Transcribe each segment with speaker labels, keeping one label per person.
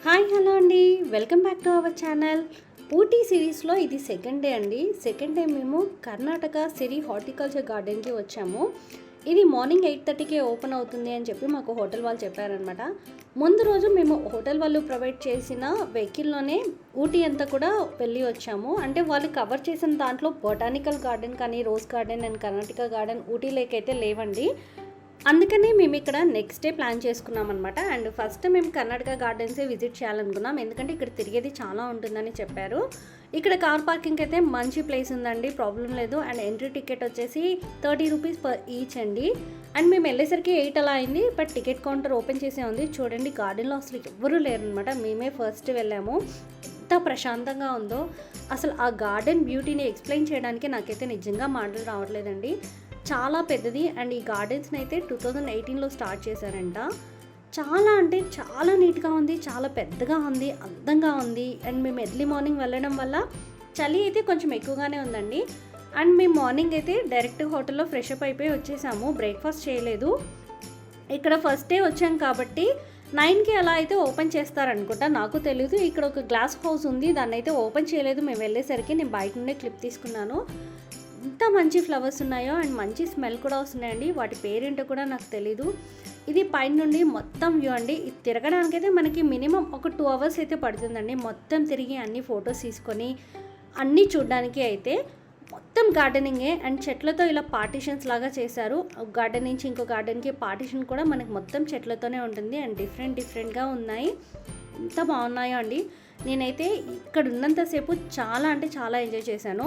Speaker 1: Hi hello అండి, welcome back to our channel. Ooty సిరీస్లో ఇది సెకండ్ డే అండి. సెకండ్ డే మేము కర్ణాటక సిరి హార్టికల్చర్ గార్డెన్కి వచ్చాము. ఇది మార్నింగ్ 8:30కే ఓపెన్ అవుతుంది అని చెప్పి మాకు హోటల్ వాళ్ళు చెప్పారనమాట. ముందు రోజు మేము హోటల్ వాళ్ళు ప్రొవైడ్ చేసిన వెహికల్లోనే ఊటీ అంతా కూడా వెళ్ళి వచ్చాము. అంటే వాళ్ళు కవర్ చేసిన దాంట్లో బొటానికల్ గార్డెన్ కానీ, rose garden and Karnataka garden Ooty lake అయితే లేవండి. అందుకని మేము ఇక్కడ నెక్స్ట్ డే ప్లాన్ చేసుకున్నాం అనమాట. అండ్ ఫస్ట్ మేము కర్ణాటక గార్డెన్సే విజిట్ చేయాలనుకున్నాం, ఎందుకంటే ఇక్కడ తిరిగేది చాలా ఉంటుందని చెప్పారు. ఇక్కడ కార్ పార్కింగ్ అయితే మంచి ప్లేస్ ఉందండి, ప్రాబ్లం లేదు. అండ్ ఎంట్రీ టికెట్ వచ్చేసి 30 రూపీస్ పర్ ఈచ్ అండి. అండ్ మేము వెళ్ళేసరికి 8 అలా అయింది, బట్ టికెట్ కౌంటర్ ఓపెన్ చేసే ఉంది. చూడండి, గార్డెన్లో అసలు ఎవ్వరూ లేరనమాట. మేమే ఫస్ట్ వెళ్ళాము. ఎంత ప్రశాంతంగా ఉందో అసలు. ఆ గార్డెన్ బ్యూటీని ఎక్స్ప్లెయిన్ చేయడానికి నాకైతే నిజంగా మాటలు రావట్లేదండి. చాలా పెద్దది. అండ్ ఈ గార్డెన్స్ని అయితే 2018లో స్టార్ట్ చేశారంట. చాలా అంటే చాలా నీట్గా ఉంది, చాలా పెద్దగా ఉంది, అందంగా ఉంది. అండ్ మేము ఎర్లీ మార్నింగ్ వెళ్ళడం వల్ల చలి అయితే కొంచెం ఎక్కువగానే ఉందండి. అండ్ మేము మార్నింగ్ అయితే డైరెక్ట్ హోటల్లో ఫ్రెష్ అప్ అయిపోయి వచ్చేసాము, బ్రేక్ఫాస్ట్ చేయలేదు. ఇక్కడ ఫస్ట్ డే వచ్చాం కాబట్టి 9కి అలా అయితే ఓపెన్ చేస్తారనుకుంటా, నాకు తెలీదు. ఇక్కడ ఒక గ్లాస్ హౌస్ ఉంది, దాన్ని అయితే ఓపెన్ చేయలేదు. మేము వెళ్ళేసరికి నేను బయట నుండే క్లిప్ తీసుకున్నాను. ఎంత మంచి ఫ్లవర్స్ ఉన్నాయో అండ్ మంచి స్మెల్ కూడా వస్తున్నాయండి. వాటి పేరేంటో కూడా నాకు తెలీదు. ఇది పైన నుండి మొత్తం వ్యూ అండి. ఇది తిరగడానికైతే మనకి మినిమం ఒక 2 అవర్స్ అయితే పడుతుందండి. మొత్తం తిరిగి అన్ని ఫొటోస్ తీసుకొని అన్నీ చూడడానికి అయితే మొత్తం గార్డెనింగే. అండ్ చెట్లతో ఇలా పార్టీషన్స్ లాగా చేశారు. గార్డెన్ నుంచి ఇంకో గార్డెన్కి పార్టీషన్ కూడా మనకి మొత్తం చెట్లతోనే ఉంటుంది. అండ్ డిఫరెంట్గా ఉన్నాయి. ఎంత బాగున్నాయో అండి. నేనైతే ఇక్కడ ఉన్నంతసేపు చాలా అంటే చాలా ఎంజాయ్ చేశాను.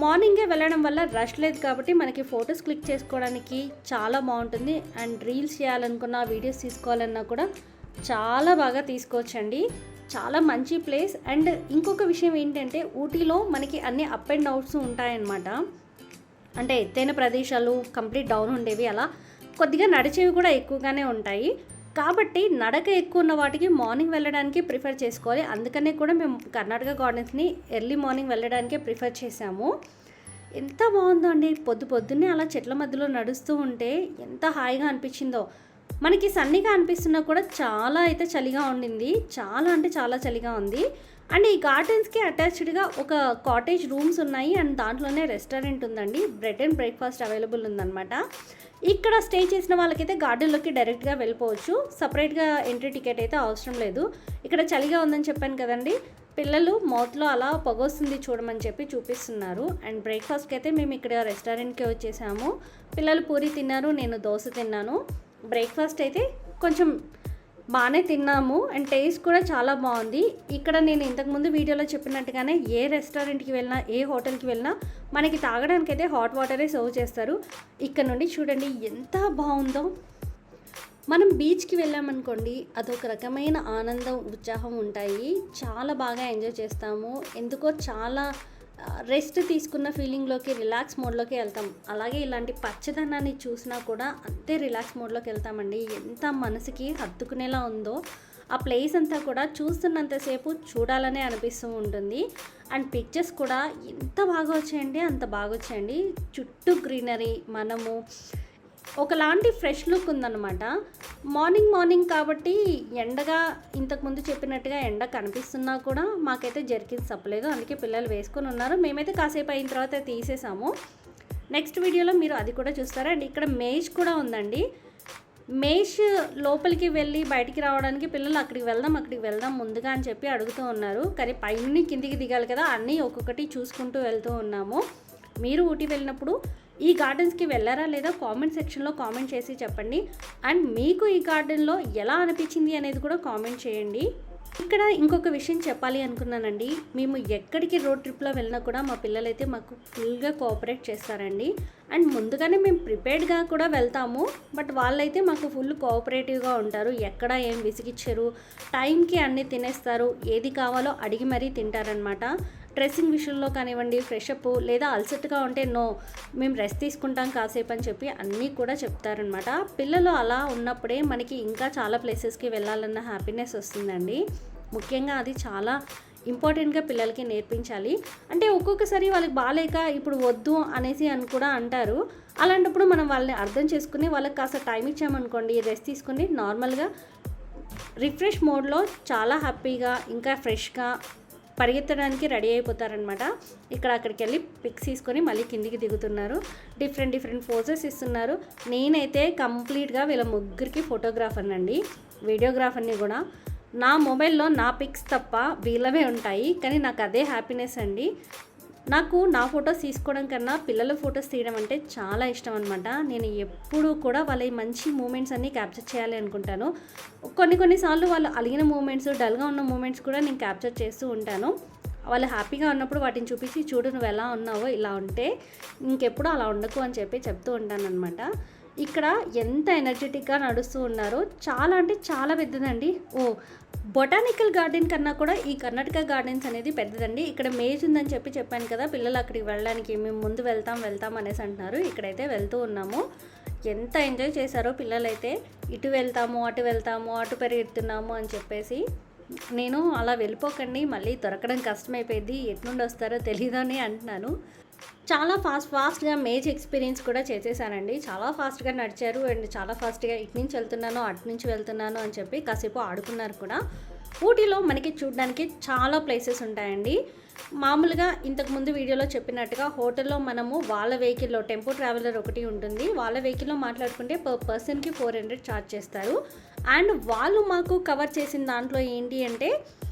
Speaker 1: మార్నింగే వెళ్ళడం వల్ల రష్ లేదు కాబట్టి మనకి ఫొటోస్ క్లిక్ చేసుకోవడానికి చాలా బాగుంటుంది. అండ్ రీల్స్ చేయాలనుకున్నా, వీడియోస్ తీసుకోవాలన్నా కూడా చాలా బాగా తీసుకోవచ్చండి. చాలా మంచి ప్లేస్. అండ్ ఇంకొక విషయం ఏంటంటే, ఊటీలో మనకి అన్ని అప్ అండ్ డౌన్స్ ఉంటాయన్నమాట. అంటే ఎత్తైన ప్రదేశాలు కంప్లీట్ డౌన్ ఉండేవి, అలా కొద్దిగా నడిచేవి కూడా ఎక్కువగానే ఉంటాయి. కాబట్టి నడక ఎక్కువ ఉన్న వాటికి మార్నింగ్ వెళ్ళడానికి ప్రిఫర్ చేసుకోవాలి. అందుకనే కూడా మేము కర్ణాటక గార్డెన్స్ని ఎర్లీ మార్నింగ్ వెళ్ళడానికే ప్రిఫర్ చేసాము. ఎంత బాగుందో అండి. పొద్దున్నే అలా చెట్ల మధ్యలో నడుస్తూ ఉంటే ఎంత హాయిగా అనిపించిందో. మనకి సన్నీగా అనిపిస్తున్నా కూడా చాలా అయితే చలిగా ఉండింది. చాలా అంటే చాలా చలిగా ఉంది. అండ్ ఈ గార్డెన్స్కి అటాచ్డ్గా ఒక కాటేజ్ రూమ్స్ ఉన్నాయి. అండ్ దాంట్లోనే రెస్టారెంట్ ఉందండి. బ్రెడ్ అండ్ బ్రేక్ఫాస్ట్ అవైలబుల్ ఉందన్నమాట. ఇక్కడ స్టే చేసిన వాళ్ళకైతే గార్డెన్లోకి డైరెక్ట్గా వెళ్ళిపోవచ్చు. సపరేట్గా ఎంట్రీ టికెట్ అయితే అవసరం లేదు. ఇక్కడ చలిగా ఉందని చెప్పాను కదండి, పిల్లలు మౌత్లో అలా పొగొస్తుంది చూడమని చెప్పి చూపిస్తున్నారు. అండ్ బ్రేక్ఫాస్ట్కి అయితే మేము ఇక్కడ రెస్టారెంట్కి వచ్చేసాము. పిల్లలు పూరి తిన్నారు, నేను దోశ తిన్నాను. బ్రేక్ఫాస్ట్ అయితే కొంచెం బాగానే తిన్నాము. అండ్ టేస్ట్ కూడా చాలా బాగుంది. ఇక్కడ నేను ఇంతకుముందు వీడియోలో చెప్పినట్టుగానే ఏ రెస్టారెంట్కి వెళ్ళినా, ఏ హోటల్కి వెళ్ళినా మనకి తాగడానికి అయితే హాట్ వాటరే సర్వ్ చేస్తారు. ఇక్కడ నుండి చూడండి ఎంత బాగుందో. మనం బీచ్కి వెళ్ళామనుకోండి, అదొక రకమైన ఆనందం, ఉత్సాహం ఉంటాయి. చాలా బాగా ఎంజాయ్ చేస్తాము. ఎందుకో చాలా రెస్ట్ తీసుకున్న ఫీలింగ్లోకి, రిలాక్స్ మోడ్లోకి వెళ్తాం. అలాగే ఇలాంటి పచ్చదనాన్ని చూసినా కూడా అంతే రిలాక్స్ మోడ్లోకి వెళ్తామండి. ఎంత మనసుకి హత్తుకునేలా ఉందో ఆ ప్లేస్ అంతా కూడా చూస్తున్నంతసేపు చూడాలనే అనిపిస్తూ ఉంటుంది. అండ్ పిక్చర్స్ కూడా ఎంత బాగా వచ్చాయండి, అంత బాగా వచ్చాయండి. చుట్టూ గ్రీనరీ, మనము ఒకలాంటి ఫ్రెష్ లుక్ ఉందన్నమాట. మార్నింగ్ కాబట్టి ఎండగా, ఇంతకుముందు చెప్పినట్టుగా ఎండ కనిపిస్తున్నా కూడా మాకైతే జర్కిన్స్ తప్పలేదు. అందుకే పిల్లలు వేసుకొని ఉన్నారు. మేమైతే కాసేపు అయిన తర్వాత తీసేసాము. నెక్స్ట్ వీడియోలో మీరు అది కూడా చూస్తారా. అండ్ ఇక్కడ మేజ్ కూడా ఉందండి. మేజ్ లోపలికి వెళ్ళి బయటికి రావడానికి పిల్లలు అక్కడికి వెళ్దాం ముందుగా అని చెప్పి అడుగుతూ ఉన్నారు. కానీ పైన కిందికి దిగాలి కదా, అన్నీ ఒక్కొక్కటి చూసుకుంటూ వెళ్తూ ఉన్నాము. మీరు ఊటీ వెళ్ళినప్పుడు ఈ గార్డెన్స్కి వెళ్ళారా లేదా కామెంట్ సెక్షన్లో కామెంట్ చేసి చెప్పండి. అండ్ మీకు ఈ గార్డెన్లో ఎలా అనిపించింది అనేది కూడా కామెంట్ చేయండి. ఇక్కడ ఇంకొక విషయం చెప్పాలి అనుకున్నానండి. మేము ఎక్కడికి రోడ్ ట్రిప్లో వెళ్ళినా కూడా మా పిల్లలైతే మాకు ఫుల్గా కోఆపరేట్ చేస్తారండి. అండ్ ముందుగానే మేము ప్రిపేర్డ్గా కూడా వెళ్తాము, బట్ వాళ్ళైతే మాకు ఫుల్ కోఆపరేటివ్గా ఉంటారు. ఎక్కడ ఏం విసిగిచ్చారు, టైంకి అన్నీ తినేస్తారు. ఏది కావాలో అడిగి మరీ తింటారనమాట. డ్రెస్సింగ్ విషయంలో కానివ్వండి, ఫ్రెషప్ లేదా అలసటగా ఉంటే నో, మేము రెస్ట్ తీసుకుంటాం కాసేపు అని చెప్పి అన్నీ కూడా చెప్తారనమాట. పిల్లలు అలా ఉన్నప్పుడే మనకి ఇంకా చాలా ప్లేసెస్కి వెళ్ళాలన్న హ్యాపీనెస్ వస్తుందండి. ముఖ్యంగా అది చాలా ఇంపార్టెంట్గా పిల్లలకి నేర్పించాలి. అంటే ఒక్కొక్కసారి వాళ్ళకి బాగాలేక ఇప్పుడు వద్దు అనేసి అని కూడా అంటారు. అలాంటప్పుడు మనం వాళ్ళని అర్థం చేసుకుని వాళ్ళకి కాస్త టైం ఇచ్చామనుకోండి, రెస్ట్ తీసుకుని నార్మల్గా రిఫ్రెష్ మోడ్లో చాలా హ్యాపీగా ఇంకా ఫ్రెష్గా పరిగెత్తడానికి రెడీ అయిపోతారనమాట. ఇక్కడ అక్కడికి వెళ్ళి పిక్స్ తీసుకొని మళ్ళీ కిందికి దిగుతున్నారు. డిఫరెంట్ పోజెస్ ఇస్తున్నారు. నేనైతే కంప్లీట్గా వీళ్ళ ముగ్గురికి ఫోటోగ్రాఫర్నండి, వీడియోగ్రాఫర్ని కూడా. నా మొబైల్లో నా పిక్స్ తప్ప వీళ్ళవే ఉంటాయి, కానీ నాకు అదే హ్యాపీనెస్ అండి. నాకు నా ఫొటోస్ తీసుకోవడం కన్నా పిల్లల ఫొటోస్ తీయడం అంటే చాలా ఇష్టం అనమాట. నేను ఎప్పుడూ కూడా వాళ్ళ మంచి మూమెంట్స్ అన్నీ క్యాప్చర్ చేయాలి అనుకుంటాను. కొన్నిసార్లు వాళ్ళు అలిగిన మూమెంట్స్, డల్గా ఉన్న మూమెంట్స్ కూడా నేను క్యాప్చర్ చేస్తూ ఉంటాను. వాళ్ళు హ్యాపీగా ఉన్నప్పుడు వాటిని చూపించి, చూడు నువ్వు ఎలా ఉన్నావో, ఇలా ఉంటే ఇంకెప్పుడు అలా ఉండకు అని చెప్తూ ఉంటాను అనమాట. ఇక్కడ ఎంత ఎనర్జెటిక్గా నడుస్తూ ఉన్నారో, చాలా అంటే చాలా పెద్దదండి. బొటానికల్ గార్డెన్ కన్నా కూడా ఈ కర్ణాటక గార్డెన్స్ అనేది పెద్దదండి. ఇక్కడ మేజ్ ఉందని చెప్పాను కదా, పిల్లలు అక్కడికి వెళ్ళడానికి మేము ముందు వెళ్తాం అనేసి అంటున్నారు. ఇక్కడైతే వెళ్తూ ఉన్నాము. ఎంత ఎంజాయ్ చేశారో పిల్లలైతే. ఇటు వెళ్తాము, అటు పరిగెడుతున్నాము అని చెప్పేసి. నేను అలా వెళ్ళిపోకండి, మళ్ళీ దొరకడం కష్టమైపోయింది, ఎట్నుండి వస్తారో తెలీదు అని అంటున్నాను. చాలా ఫాస్ట్గా మేజ్ ఎక్స్పీరియన్స్ కూడా చేసేసానండి. చాలా ఫాస్ట్గా నడిచారు అండ్ చాలా ఫాస్ట్గా ఇటు నుంచి వెళ్తున్నాను, అటు నుంచి వెళ్తున్నాను అని చెప్పి కాసేపు ఆడుకున్నారు కూడా. ఊటీలో మనకి చూడడానికి చాలా ప్లేసెస్ ఉంటాయండి. మామూలుగా ఇంతకుముందు వీడియోలో చెప్పినట్టుగా హోటల్లో మనము వాళ్ళ వెహికల్లో, టెంపో ట్రావెలర్ ఒకటి ఉంటుంది, వాళ్ళ వెహికల్లో మాట్లాడుకుంటే పర్ పర్సన్కి 400 ఛార్జ్ చేస్తారు. అండ్ వాళ్ళు మాకు కవర్ చేసిన దాంట్లో ఏంటి అంటే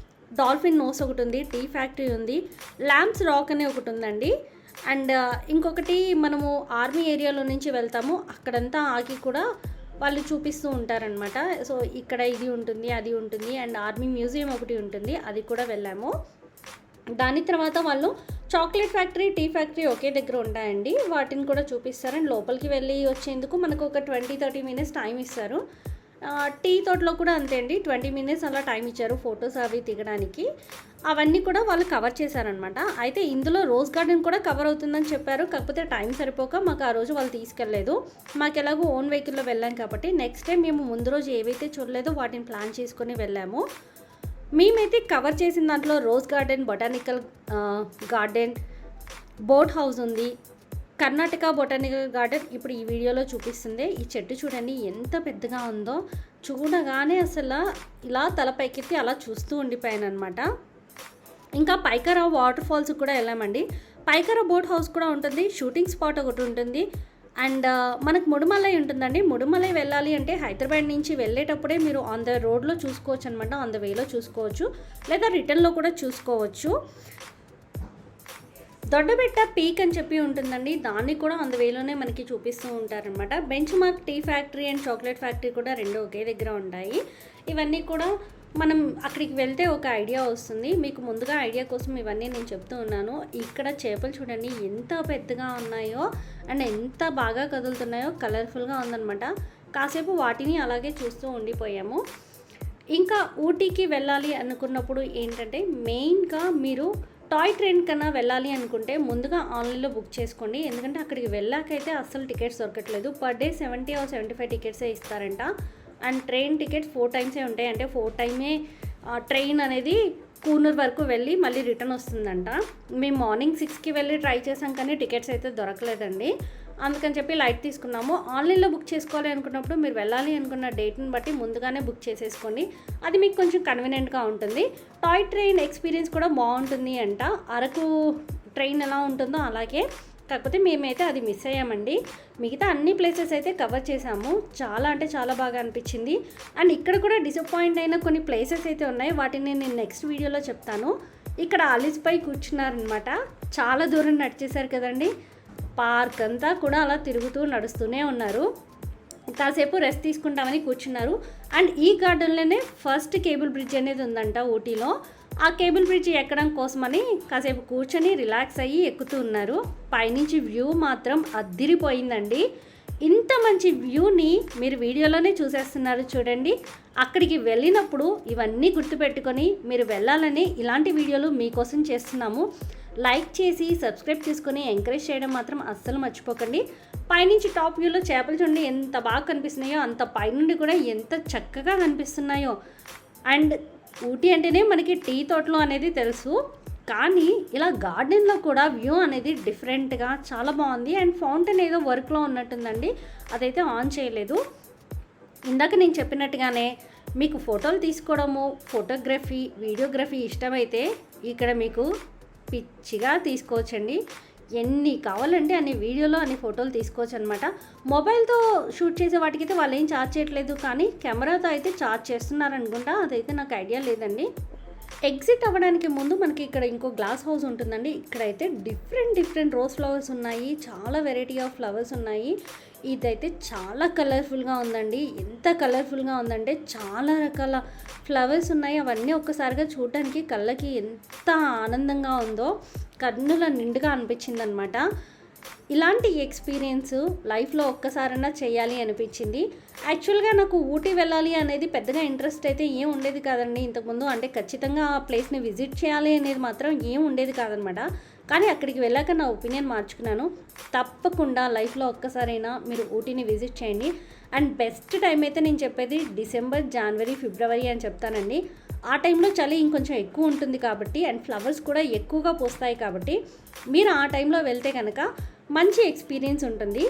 Speaker 1: డాల్ఫిన్ నోస్ ఒకటి ఉంది, టీ ఫ్యాక్టరీ ఉంది, ల్యాంప్స్ రాక్ అనే ఒకటి ఉందండి. అండ్ ఇంకొకటి మనము ఆర్మీ ఏరియాలో నుంచి వెళ్తాము, అక్కడంతా ఆగి కూడా వాళ్ళు చూపిస్తూ ఉంటారనమాట. సో ఇక్కడ ఇది ఉంటుంది, అది ఉంటుంది, అండ్ ఆర్మీ మ్యూజియం ఒకటి ఉంటుంది, అది కూడా వెళ్ళాము. దాని తర్వాత వాళ్ళు చాక్లెట్ ఫ్యాక్టరీ, టీ ఫ్యాక్టరీ ఒకే దగ్గర ఉంటాయండి, వాటిని కూడా చూపిస్తారు. అండ్ లోపలికి వెళ్ళి వచ్చేందుకు మనకు ఒక 20-30 మినిట్స్ టైం ఇస్తారు. టీ తోటలో కూడా అంతే అండి, 20 మినిట్స్ అలా టైం ఇచ్చారు ఫొటోస్ అవి దిగడానికి. అవన్నీ కూడా వాళ్ళు కవర్ చేశారనమాట. అయితే ఇందులో రోజ్ గార్డెన్ కూడా కవర్ అవుతుందని చెప్పారు, కాకపోతే టైం సరిపోక మాకు ఆ రోజు వాళ్ళు తీసుకెళ్ళలేదు. మాకు ఎలాగో ఓన్ వెహికల్లో వెళ్ళాం కాబట్టి నెక్స్ట్ టైం మేము ముందు రోజు ఏవైతే చూడలేదో వాటిని ప్లాన్ చేసుకొని వెళ్ళాము. మేమైతే కవర్ చేసిన దాంట్లో rose garden, botanical garden, boat house ఉంది, కర్ణాటక బొటానికల్ గార్డెన్ ఇప్పుడు ఈ వీడియోలో చూపిస్తుంది. ఈ చెట్టు చూడండి ఎంత పెద్దగా ఉందో, చూడగానే అసలు ఇలా తల పైకెత్తి అలా చూస్తూ ఉండిపోయాను అనమాట. ఇంకా పైకరా వాటర్ ఫాల్స్ కూడా వెళ్ళామండి. పైకరా బోట్ హౌస్ కూడా ఉంటుంది, షూటింగ్ స్పాట్ ఒకటి ఉంటుంది. అండ్ మనకు ముడుమలై ఉంటుందండి. ముడుమలై వెళ్ళాలి అంటే హైదరాబాద్ నుంచి వెళ్ళేటప్పుడే మీరు ఆన్ ద రోడ్లో చూసుకోవచ్చు అనమాట, ఆన్ ద వేలో చూసుకోవచ్చు, లేదా రిటర్న్లో కూడా చూసుకోవచ్చు. దొడ్డబెట్ట పీక్ అని చెప్పి ఉంటుందండి, దాన్ని కూడా ఆన్ ద వేలోనే మనకి చూపిస్తూ ఉంటారనమాట. Benchmark tea factory and chocolate factory కూడా రెండు ఒకే దగ్గర ఉంటాయి. ఇవన్నీ కూడా మనం అక్కడికి వెళ్తే ఒక ఐడియా వస్తుంది. మీకు ముందుగా ఐడియా కోసం ఇవన్నీ నేను చెప్తూ ఉన్నాను. ఇక్కడ చేపలు చూడండి ఎంత పెద్దగా ఉన్నాయో అండ్ ఎంత బాగా కదులుతున్నాయో, కలర్ఫుల్గా ఉందన్నమాట. కాసేపు వాటిని అలాగే చూస్తూ ఉండిపోయాము. ఇంకా ఊటీకి వెళ్ళాలి అనుకున్నప్పుడు ఏంటంటే మెయిన్గా మీరు టాయ్ ట్రైన్ కన్నా వెళ్ళాలి అనుకుంటే ముందుగా ఆన్లైన్లో బుక్ చేసుకోండి. ఎందుకంటే అక్కడికి వెళ్ళాకైతే అస్సలు టికెట్స్ దొరకట్లేదు. పర్ డే 70 or 75 టికెట్సే ఇస్తారంట. అండ్ ట్రైన్ టికెట్స్ 4 టైమ్సే ఉంటాయి, అంటే 4 టైమే ట్రైన్ అనేది కూనూరు వరకు వెళ్ళి మళ్ళీ రిటర్న్ వస్తుందంట. మేము మార్నింగ్ 6కి వెళ్ళి ట్రై చేసాం కానీ టికెట్స్ అయితే దొరకలేదండి. అందుకని చెప్పి లైట్ తీసుకున్నాము. ఆన్లైన్లో బుక్ చేసుకోవాలి అనుకున్నప్పుడు మీరు వెళ్ళాలి అనుకున్న డేట్ని బట్టి ముందుగానే బుక్ చేసేసుకోండి, అది మీకు కొంచెం కన్వీనియంట్గా ఉంటుంది. టాయ్ ట్రైన్ ఎక్స్పీరియన్స్ కూడా బాగుంటుంది అంట. అరకు ట్రైన్ ఎలా ఉంటుందో అలాగే, కాకపోతే మేమైతే అది మిస్ అయ్యామండి. మిగతా అన్ని ప్లేసెస్ అయితే కవర్ చేసాము. చాలా అంటే చాలా బాగా అనిపించింది. అండ్ ఇక్కడ కూడా డిసప్పాయింట్ అయిన కొన్ని ప్లేసెస్ అయితే ఉన్నాయి, వాటిని నేను నెక్స్ట్ వీడియోలో చెప్తాను. ఇక్కడ అలిసిపై కూర్చున్నారనమాట, చాలా దూరం నడిచేశారు కదండి. పార్క్ అంతా కూడా అలా తిరుగుతూ నడుస్తూనే ఉన్నారు. కాసేపు రెస్ట్ తీసుకుంటామని కూర్చున్నారు. అండ్ ఈ గార్డెన్లోనే ఫస్ట్ కేబుల్ బ్రిడ్జ్ అనేది ఉందంట ఊటీలో. ఆ కేబుల్ బ్రిడ్జ్ ఎక్కడం కోసమని కాసేపు కూర్చొని రిలాక్స్ అయ్యి ఎక్కుతూ ఉన్నారు. పైనుంచి వ్యూ మాత్రం అద్దిరిపోయిందండి. ఇంత మంచి వ్యూని మీరు వీడియోలోనే చూసేస్తున్నారు చూడండి. అక్కడికి వెళ్ళినప్పుడు ఇవన్నీ గుర్తుపెట్టుకొని మీరు వెళ్ళాలని ఇలాంటి వీడియోలు మీకోసం చేస్తున్నాము. లైక్ చేసి సబ్స్క్రైబ్ చేసుకొని ఎంకరేజ్ చేయడం మాత్రం అస్సలు మర్చిపోకండి. పైనుంచి టాప్ వ్యూలో చేపలు చూడండి ఎంత బాగా కనిపిస్తున్నాయో, అంత పైనుండి కూడా ఎంత చక్కగా కనిపిస్తున్నాయో. అండ్ ఊటీ అంటేనే మనకి టీ తోటలు అనేది తెలుసు, కానీ ఇలా గార్డెన్లో కూడా వ్యూ అనేది డిఫరెంట్గా చాలా బాగుంది. అండ్ ఫౌంటైన్ ఏదో వర్క్లో ఉన్నట్టుందండి, అదైతే ఆన్ చేయలేదు. ఇందాక నేను చెప్పినట్టుగానే మీకు ఫోటోలు తీసుకోవడము, ఫోటోగ్రఫీ, వీడియోగ్రఫీ ఇష్టమైతే ఇక్కడ మీకు పిచ్చిగా తీసుకోవచ్చండి. ఎన్ని కావాలంటే అన్ని వీడియోలో అన్ని ఫోటోలు తీసుకోవచ్చు అనమాట. మొబైల్తో షూట్ చేసే వాటికైతే వాళ్ళు ఏం ఛార్జ్ చేయట్లేదు, కానీ కెమెరాతో అయితే ఛార్జ్ చేస్తున్నారనుకుంటా, అదైతే నాకు ఐడియా లేదండి. ఎగ్జిట్ అవ్వడానికి ముందు మనకి ఇక్కడ ఇంకో గ్లాస్ హౌస్ ఉంటుందండి. ఇక్కడైతే డిఫరెంట్ రోజ్ ఫ్లవర్స్ ఉన్నాయి, చాలా వెరైటీ ఆఫ్ ఫ్లవర్స్ ఉన్నాయి. ఇదైతే చాలా కలర్ఫుల్గా ఉందండి. ఎంత కలర్ఫుల్గా ఉందంటే చాలా రకాల ఫ్లవర్స్ ఉన్నాయి. అవన్నీ ఒక్కసారిగా చూడడానికి కళ్ళకి ఎంత ఆనందంగా ఉందో, కన్నుల నిండుగా అనిపించింది అనమాట. ఇలాంటి ఎక్స్పీరియన్స్ లైఫ్లో ఒక్కసారైనా చేయాలి అనిపించింది. యాక్చువల్గా నాకు ఊటీ వెళ్ళాలి అనేది పెద్దగా ఇంట్రెస్ట్ అయితే ఏం ఉండేది కాదండి ఇంతకుముందు. అంటే ఖచ్చితంగా ఆ ప్లేస్ని విజిట్ చేయాలి అనేది మాత్రం ఏం ఉండేది కాదనమాట. కానీ అక్కడికి వెళ్ళాక నా ఒపీనియన్ మార్చుకున్నాను. తప్పకుండా లైఫ్లో ఒక్కసారైనా మీరు ఊటీని విజిట్ చేయండి. అండ్ బెస్ట్ టైం అయితే నేను చెప్పేది డిసెంబర్, జనవరి, ఫిబ్రవరి అని చెప్తానండి. ఆ టైంలో చలి ఇంకొంచెం ఎక్కువ ఉంటుంది కాబట్టి, అండ్ ఫ్లవర్స్ కూడా ఎక్కువగా పూస్తాయి కాబట్టి మీరు ఆ టైంలో వెళ్తే కనుక మంచి ఎక్స్పీరియన్స్ ఉంటుంది.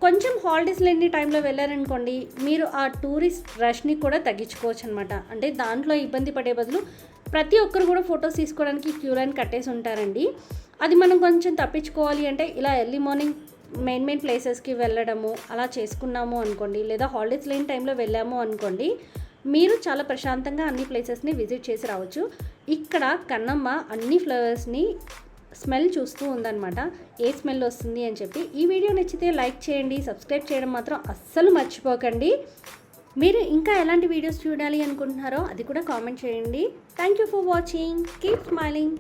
Speaker 1: కొంచెం హాలిడేస్ లేని టైంలో వెళ్ళారనుకోండి, మీరు ఆ టూరిస్ట్ రష్ని కూడా తగ్గించుకోవచ్చు అనమాట. అంటే దాంట్లో ఇబ్బంది పడే బదులు ప్రతి ఒక్కరు కూడా ఫొటోస్ తీసుకోవడానికి క్యూ లైన్ కట్టేసి ఉంటారండి. అది మనం కొంచెం తప్పించుకోవాలి అంటే ఇలా ఎర్లీ మార్నింగ్ మెయిన్ ప్లేసెస్కి వెళ్ళడము అలా చేసుకున్నాము అనుకోండి, లేదా హాలిడేస్ లేని టైంలో వెళ్ళాము అనుకోండి, మీరు చాలా ప్రశాంతంగా అన్ని ప్లేసెస్ని విజిట్ చేసి రావచ్చు. ఇక్కడ కన్నమ్మ అన్ని ఫ్లవర్స్ని స్మెల్ చూస్తూ ఉందన్నమాట, ఏ స్మెల్ వస్తుంది అని చెప్పి. ఈ వీడియో నచ్చితే లైక్ చేయండి, సబ్స్క్రైబ్ చేయడం మాత్రం అస్సలు మర్చిపోకండి. మీరు ఇంకా ఎలాంటి వీడియోస్ చూడాలి అనుకుంటున్నారో అది కూడా కామెంట్ చేయండి. Thank you for watching. Keep smiling.